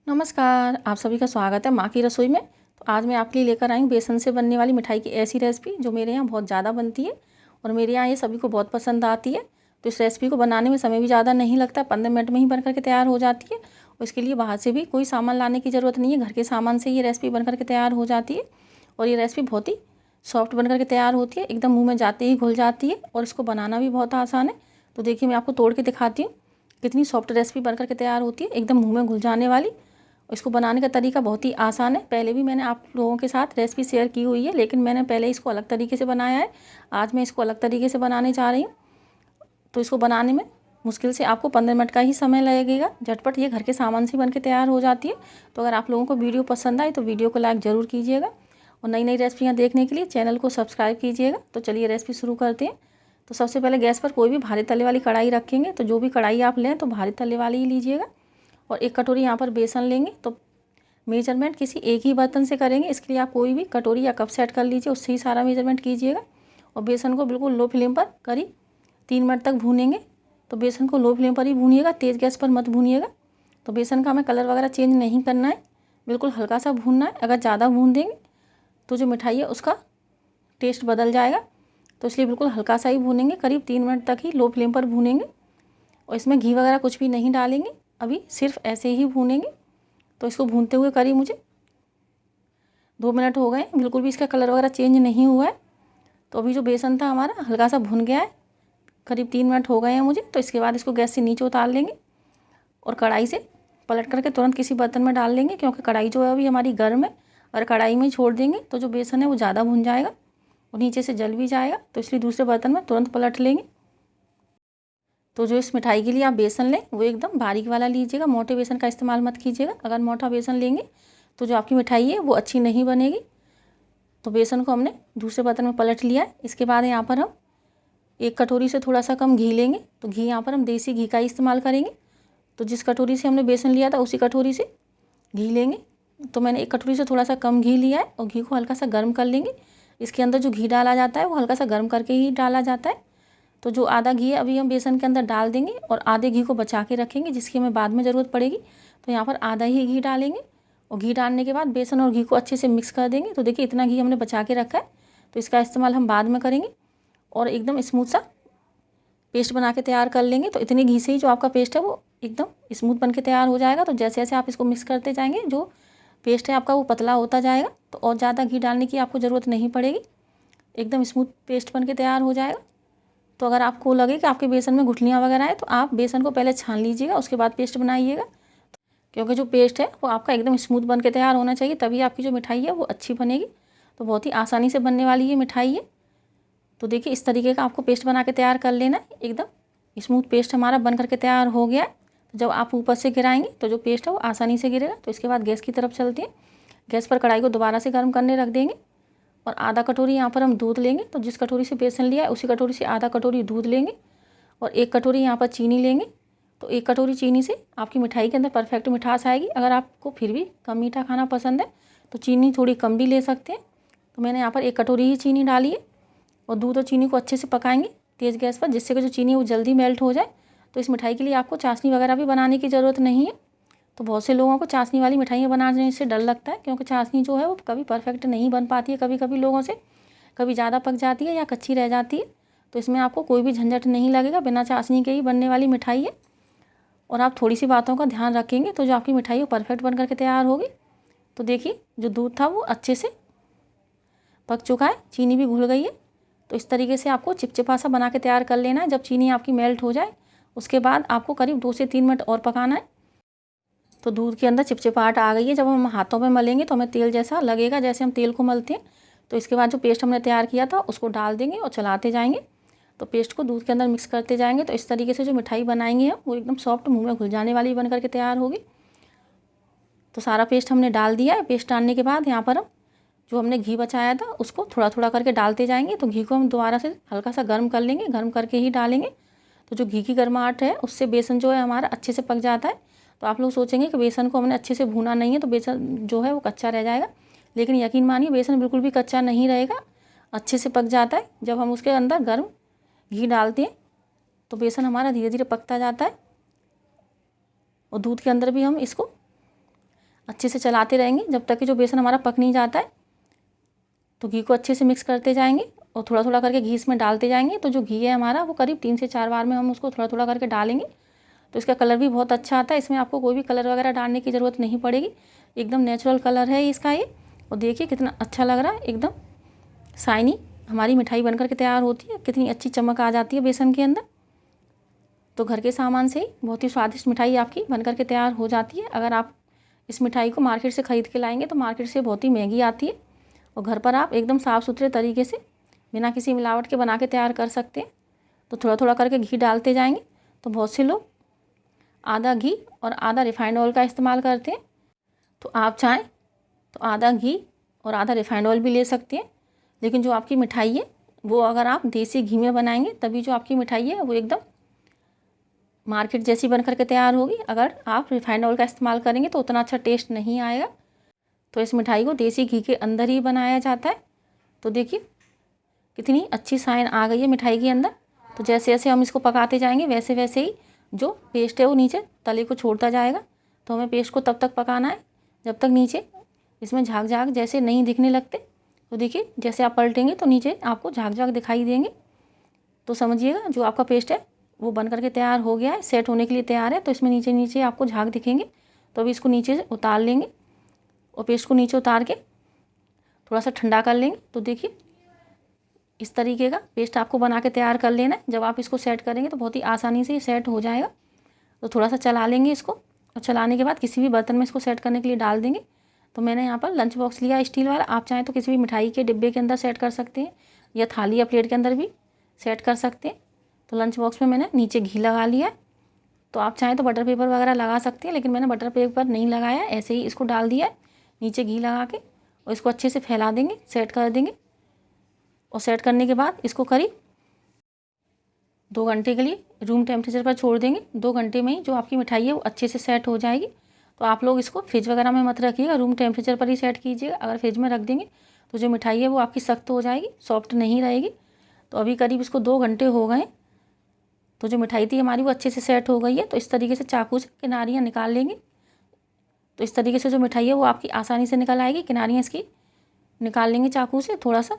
नमस्कार, आप सभी का स्वागत है माँ की रसोई में। तो आज मैं आपके लिए लेकर आई हूँ बेसन से बनने वाली मिठाई की ऐसी रेसिपी जो मेरे यहाँ बहुत ज़्यादा बनती है और मेरे यहाँ ये सभी को बहुत पसंद आती है। तो इस रेसिपी को बनाने में समय भी ज़्यादा नहीं लगता, 15 मिनट में ही बन करके तैयार हो जाती है। और इसके लिए बाहर से भी कोई सामान लाने की ज़रूरत नहीं है, घर के सामान से ये रेसिपी बन करके तैयार हो जाती है। और ये रेसिपी बहुत ही सॉफ्ट बन करके तैयार होती है, एकदम मुँह में जाते ही घुल जाती है और इसको बनाना भी बहुत आसान है। तो देखिए मैं आपको तोड़ के दिखाती हूँ कितनी सॉफ्ट रेसिपी बन करके तैयार होती है, एकदम मुँह में घुल जाने वाली। इसको बनाने का तरीका बहुत ही आसान है। पहले भी मैंने आप लोगों के साथ रेसिपी शेयर की हुई है, लेकिन मैंने पहले इसको अलग तरीके से बनाया है। आज मैं इसको अलग तरीके से बनाने जा रही हूँ। तो इसको बनाने में मुश्किल से आपको 15 मिनट का ही समय लगेगा। झटपट ये घर के सामान से बन के तैयार हो जाती है। तो अगर आप लोगों को वीडियो पसंद आए तो वीडियो को लाइक ज़रूर कीजिएगा और नई नई रेसिपियाँ देखने के लिए चैनल को सब्सक्राइब कीजिएगा। तो चलिए रेसिपी शुरू करते हैं। तो सबसे पहले गैस पर कोई भी भारी तले वाली कढ़ाई रखेंगे। तो जो भी कढ़ाई आप लें तो भारी तले वाली ही लीजिएगा। और 1 कटोरी यहाँ पर बेसन लेंगे। तो मेजरमेंट किसी एक ही बर्तन से करेंगे, इसके लिए आप कोई भी कटोरी या कप सेट कर लीजिए, उससे ही सारा मेजरमेंट कीजिएगा। और बेसन को बिल्कुल लो फ्लेम पर करीब 3 मिनट तक भूनेंगे। तो बेसन को लो फ्लेम पर ही भूनिएगा, तेज़ गैस पर मत भूनिएगा। तो बेसन का हमें कलर वगैरह चेंज नहीं करना है, बिल्कुल हल्का सा भूनना है। अगर ज़्यादा भून देंगे तो जो मिठाई है उसका टेस्ट बदल जाएगा। तो इसलिए बिल्कुल हल्का सा ही भूनेंगे, करीब 3 मिनट तक ही लो फ्लेम पर भूनेंगे। और इसमें घी वगैरह कुछ भी नहीं डालेंगे, अभी सिर्फ ऐसे ही भूनेंगे। तो इसको भूनते हुए करीब मुझे 2 मिनट हो गए, बिल्कुल भी इसका कलर वगैरह चेंज नहीं हुआ है। तो अभी जो बेसन था हमारा हल्का सा भुन गया है, करीब 3 मिनट हो गए हैं मुझे। तो इसके बाद इसको गैस से नीचे उतार लेंगे और कढ़ाई से पलट करके तुरंत किसी बर्तन में डाल लेंगे, क्योंकि कढ़ाई जो है अभी हमारी गर्म है। और कढ़ाई में छोड़ देंगे तो जो बेसन है वो ज़्यादा भुन जाएगा और नीचे से जल भी जाएगा। तो इसलिए दूसरे बर्तन में तुरंत पलट लेंगे। तो जो इस मिठाई के लिए आप बेसन लें वो एकदम बारीक वाला लीजिएगा, मोटे बेसन का इस्तेमाल मत कीजिएगा। अगर मोटा बेसन लेंगे तो जो आपकी मिठाई है वो अच्छी नहीं बनेगी। तो बेसन को हमने दूसरे बर्तन में पलट लिया है। इसके बाद यहाँ पर हम 1 कटोरी से थोड़ा सा कम घी लेंगे। तो घी यहाँ पर हम देसी घी का ही इस्तेमाल करेंगे। तो जिस कटोरी से हमने बेसन लिया था उसी कटोरी से घी लेंगे। तो मैंने 1 कटोरी से थोड़ा सा कम घी लिया है और घी को हल्का सा गर्म कर लेंगे। इसके अंदर जो घी डाला जाता है वो हल्का सा गर्म करके ही डाला जाता है। तो जो आधा घी है अभी हम बेसन के अंदर डाल देंगे और आधे घी को बचा के रखेंगे, जिसकी हमें बाद में ज़रूरत पड़ेगी। तो यहाँ पर आधा ही घी डालेंगे और घी डालने के बाद बेसन और घी को अच्छे से मिक्स कर देंगे। तो देखिए इतना घी हमने बचा के रखा है, तो इसका इस्तेमाल हम बाद में करेंगे। और एकदम स्मूथ सा पेस्ट बना के तैयार कर लेंगे। तो इतने घी से ही जो आपका पेस्ट है वो एकदम स्मूथ बन के तैयार हो जाएगा। तो जैसे जैसे आप इसको मिक्स करते जाएंगे जो पेस्ट है आपका वो पतला होता जाएगा। तो और ज़्यादा घी डालने की आपको ज़रूरत नहीं पड़ेगी, एकदम स्मूथ पेस्ट बन के तैयार हो जाएगा। तो अगर आपको लगे कि आपके बेसन में गुठलियाँ वगैरह हैं तो आप बेसन को पहले छान लीजिएगा, उसके बाद पेस्ट बनाइएगा। क्योंकि जो पेस्ट है वो आपका एकदम स्मूथ बन के तैयार होना चाहिए, तभी आपकी जो मिठाई है वो अच्छी बनेगी। तो बहुत ही आसानी से बनने वाली ये मिठाई है। तो देखिए इस तरीके का आपको पेस्ट बना के तैयार कर लेना है। एकदम स्मूथ पेस्ट हमारा बन करके तैयार हो गया है। तो जब आप ऊपर से गिराएंगे तो जो पेस्ट है वो आसानी से गिरेगा। तो इसके बाद गैस की तरफ चलते हैं। गैस पर कढ़ाई को दोबारा से गर्म करने रख देंगे और आधा कटोरी यहाँ पर हम दूध लेंगे। तो जिस कटोरी से बेसन लिया है उसी कटोरी से आधा कटोरी दूध लेंगे और 1 कटोरी यहाँ पर चीनी लेंगे। तो 1 कटोरी चीनी से आपकी मिठाई के अंदर परफेक्ट मिठास आएगी। अगर आपको फिर भी कम मीठा खाना पसंद है तो चीनी थोड़ी कम भी ले सकते हैं। तो मैंने यहाँ पर 1 कटोरी ही चीनी डाली है और दूध और चीनी को अच्छे से पकाएंगे तेज़ गैस पर, जिससे कि जो चीनी है वो जल्दी मेल्ट हो जाए। तो इस मिठाई के लिए आपको चाशनी वगैरह भी बनाने की ज़रूरत नहीं है। तो बहुत से लोगों को चाशनी वाली मिठाइयाँ बनाने से डर लगता है, क्योंकि चाशनी जो है वो कभी परफेक्ट नहीं बन पाती है, कभी कभी लोगों से कभी ज़्यादा पक जाती है या कच्ची रह जाती है। तो इसमें आपको कोई भी झंझट नहीं लगेगा, बिना चाशनी के ही बनने वाली मिठाई है। और आप थोड़ी सी बातों का ध्यान रखेंगे तो जो आपकी मिठाई है वो परफेक्ट बन करके तैयार होगी। तो देखिए जो दूध था वो अच्छे से पक चुका है, चीनी भी घुल गई है। तो इस तरीके से आपको चिपचिपा सा बना के तैयार कर लेना है। जब चीनी आपकी मेल्ट हो जाए उसके बाद आपको करीब 2 से 3 मिनट और पकाना है। तो दूध के अंदर चिपचिपाहट आ गई है। जब हम हाथों में मलेंगे तो हमें तेल जैसा लगेगा, जैसे हम तेल को मलते हैं। तो इसके बाद जो पेस्ट हमने तैयार किया था उसको डाल देंगे और चलाते जाएंगे। तो पेस्ट को दूध के अंदर मिक्स करते जाएंगे। तो इस तरीके से जो मिठाई बनाएंगे हम वो एकदम सॉफ्ट, मुंह में घुल जाने वाली बन करके तैयार होगी। तो सारा पेस्ट हमने डाल दिया है। पेस्ट डालने के बाद यहाँ पर हम जो हमने घी बचाया था उसको थोड़ा थोड़ा करके डालते जाएंगे। तो घी को हम दोबारा से हल्का सा गर्म कर लेंगे, गर्म करके ही डालेंगे। तो जो घी की गर्माहट है उससे बेसन जो है हमारा अच्छे से पक जाता है। तो आप लोग सोचेंगे कि बेसन को हमने अच्छे से भूना नहीं है तो बेसन जो है वो कच्चा रह जाएगा, लेकिन यकीन मानिए बेसन बिल्कुल भी कच्चा नहीं रहेगा, अच्छे से पक जाता है। जब हम उसके अंदर गर्म घी डालते हैं तो बेसन हमारा धीरे धीरे पकता जाता है और दूध के अंदर भी हम इसको अच्छे से चलाते रहेंगे जब तक कि जो बेसन हमारा पक नहीं जाता है। तो घी को अच्छे से मिक्स करते जाएंगे और थोड़ा थोड़ा करके घी इसमें डालते जाएंगे। तो जो घी है हमारा वो करीब 3 से 4 बार में हम उसको थोड़ा थोड़ा करके डालेंगे। तो इसका कलर भी बहुत अच्छा आता है। इसमें आपको कोई भी कलर वगैरह डालने की ज़रूरत नहीं पड़ेगी, एकदम नेचुरल कलर है इसका ये। और देखिए कितना अच्छा लग रहा है, एकदम शाइनी हमारी मिठाई बनकर के तैयार होती है। कितनी अच्छी चमक आ जाती है बेसन के अंदर। तो घर के सामान से ही बहुत ही स्वादिष्ट मिठाई आपकी बनकर के तैयार हो जाती है। अगर आप इस मिठाई को मार्केट से ख़रीद के लाएंगे तो मार्केट से बहुत ही महंगी आती है, और घर पर आप एकदम साफ़ सुथरे तरीके से बिना किसी मिलावट के बना के तैयार कर सकते हैं। तो थोड़ा थोड़ा करके घी डालते जाएंगे। तो बहुत से लोग आधा घी और आधा रिफाइंड ऑयल का इस्तेमाल करते हैं। तो आप चाहें तो आधा घी और आधा रिफाइंड ऑयल भी ले सकते हैं। लेकिन जो आपकी मिठाई है वो अगर आप देसी घी में बनाएंगे तभी जो आपकी मिठाई है वो एकदम मार्केट जैसी बनकर के तैयार होगी। अगर आप रिफाइंड ऑयल का इस्तेमाल करेंगे तो उतना अच्छा टेस्ट नहीं आएगा। तो इस मिठाई को देसी घी के अंदर ही बनाया जाता है। तो देखिए कितनी अच्छी साइन आ गई है मिठाई के अंदर। तो जैसे जैसे हम इसको पकाते जाएंगे वैसे वैसे ही जो पेस्ट है वो नीचे तले को छोड़ता जाएगा। तो हमें पेस्ट को तब तक पकाना है जब तक नीचे इसमें झाग झाग जैसे नहीं दिखने लगते। तो देखिए जैसे आप पलटेंगे तो नीचे आपको झाग झाग दिखाई देंगे। तो समझिएगा जो आपका पेस्ट है वो बन करके तैयार हो गया है, सेट होने के लिए तैयार है। तो इसमें नीचे नीचे आपको झाग दिखेंगे। तो अभी इसको नीचे से उतार लेंगे और पेस्ट को नीचे उतार के थोड़ा सा ठंडा कर लेंगे। तो देखिए इस तरीके का पेस्ट आपको बना के तैयार कर लेना है। जब आप इसको सेट करेंगे तो बहुत ही आसानी से ये सेट हो जाएगा। तो थोड़ा सा चला लेंगे इसको, और चलाने के बाद किसी भी बर्तन में इसको सेट करने के लिए डाल देंगे। तो मैंने यहाँ पर लंच बॉक्स लिया स्टील वाला। आप चाहें तो किसी भी मिठाई के डिब्बे के अंदर सेट कर सकते हैं, या थाली या प्लेट के अंदर भी सेट कर सकते हैं। तो लंच बॉक्स में मैंने नीचे घी लगा लिया है। तो आप चाहें तो बटर पेपर वगैरह लगा सकते हैं, लेकिन मैंने बटर पेपर नहीं लगाया, ऐसे ही इसको डाल दिया है नीचे घी लगा के। और इसको अच्छे से फैला देंगे, सेट कर देंगे। और सेट करने के बाद इसको करीब 2 घंटे के लिए रूम टेम्परेचर पर छोड़ देंगे। 2 घंटे में ही जो आपकी मिठाई है वो अच्छे से सेट हो जाएगी। तो आप लोग इसको फ्रिज वगैरह में मत रखिएगा, रूम टेम्परेचर पर ही सेट कीजिएगा। अगर फ्रिज में रख देंगे तो जो मिठाई है वो आपकी सख्त हो जाएगी, सॉफ्ट नहीं रहेगी। तो अभी करीब इसको 2 घंटे हो गए। तो जो मिठाई थी हमारी वो अच्छे से सेट हो गई है। तो इस तरीके से चाकू से किनारियाँ निकाल लेंगे। तो इस तरीके से जो मिठाई है वो आपकी आसानी से निकल आएगी। किनारियाँ इसकी निकाल लेंगे चाकू से थोड़ा सा,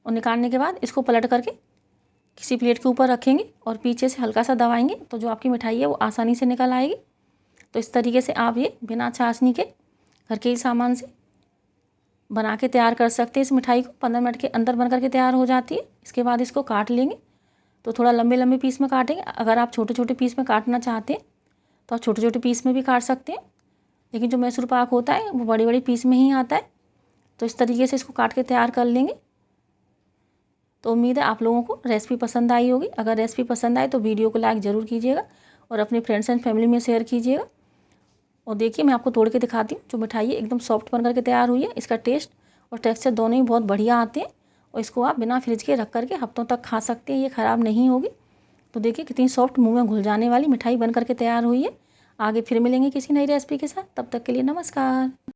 और निकालने के बाद इसको पलट करके किसी प्लेट के ऊपर रखेंगे और पीछे से हल्का सा दबाएंगे। तो जो आपकी मिठाई है वो आसानी से निकल आएगी। तो इस तरीके से आप ये बिना चाशनी के घर के ही सामान से बना के तैयार कर सकते हैं। इस मिठाई को 15 मिनट के अंदर बन करके तैयार हो जाती है। इसके बाद इसको काट लेंगे। तो थोड़ा लंबे लंबे पीस में काटेंगे। अगर आप छोटे छोटे पीस में काटना चाहते हैं तो आप छोटे छोटे पीस में भी काट सकते हैं, लेकिन जो मैसूर पाक होता है वो बड़ी बड़ी पीस में ही आता है। तो इस तरीके से इसको काट के तैयार कर लेंगे। तो उम्मीद है आप लोगों को रेसिपी पसंद आई होगी। अगर रेसिपी पसंद आए तो वीडियो को लाइक ज़रूर कीजिएगा और अपने फ्रेंड्स एंड फैमिली में शेयर कीजिएगा। और देखिए मैं आपको तोड़ के दिखाती हूँ। जो मिठाई है एकदम सॉफ्ट बन करके तैयार हुई है। इसका टेस्ट और टेक्सचर दोनों ही बहुत बढ़िया आते हैं, और इसको आप बिना फ्रिज के रख करके हफ्तों तक खा सकते हैं, ये ख़राब नहीं होगी। तो देखिए कितनी सॉफ्ट मुँह में घुल जाने वाली मिठाई बन करके तैयार हुई है। आगे फिर मिलेंगे किसी नई रेसिपी के साथ, तब तक के लिए नमस्कार।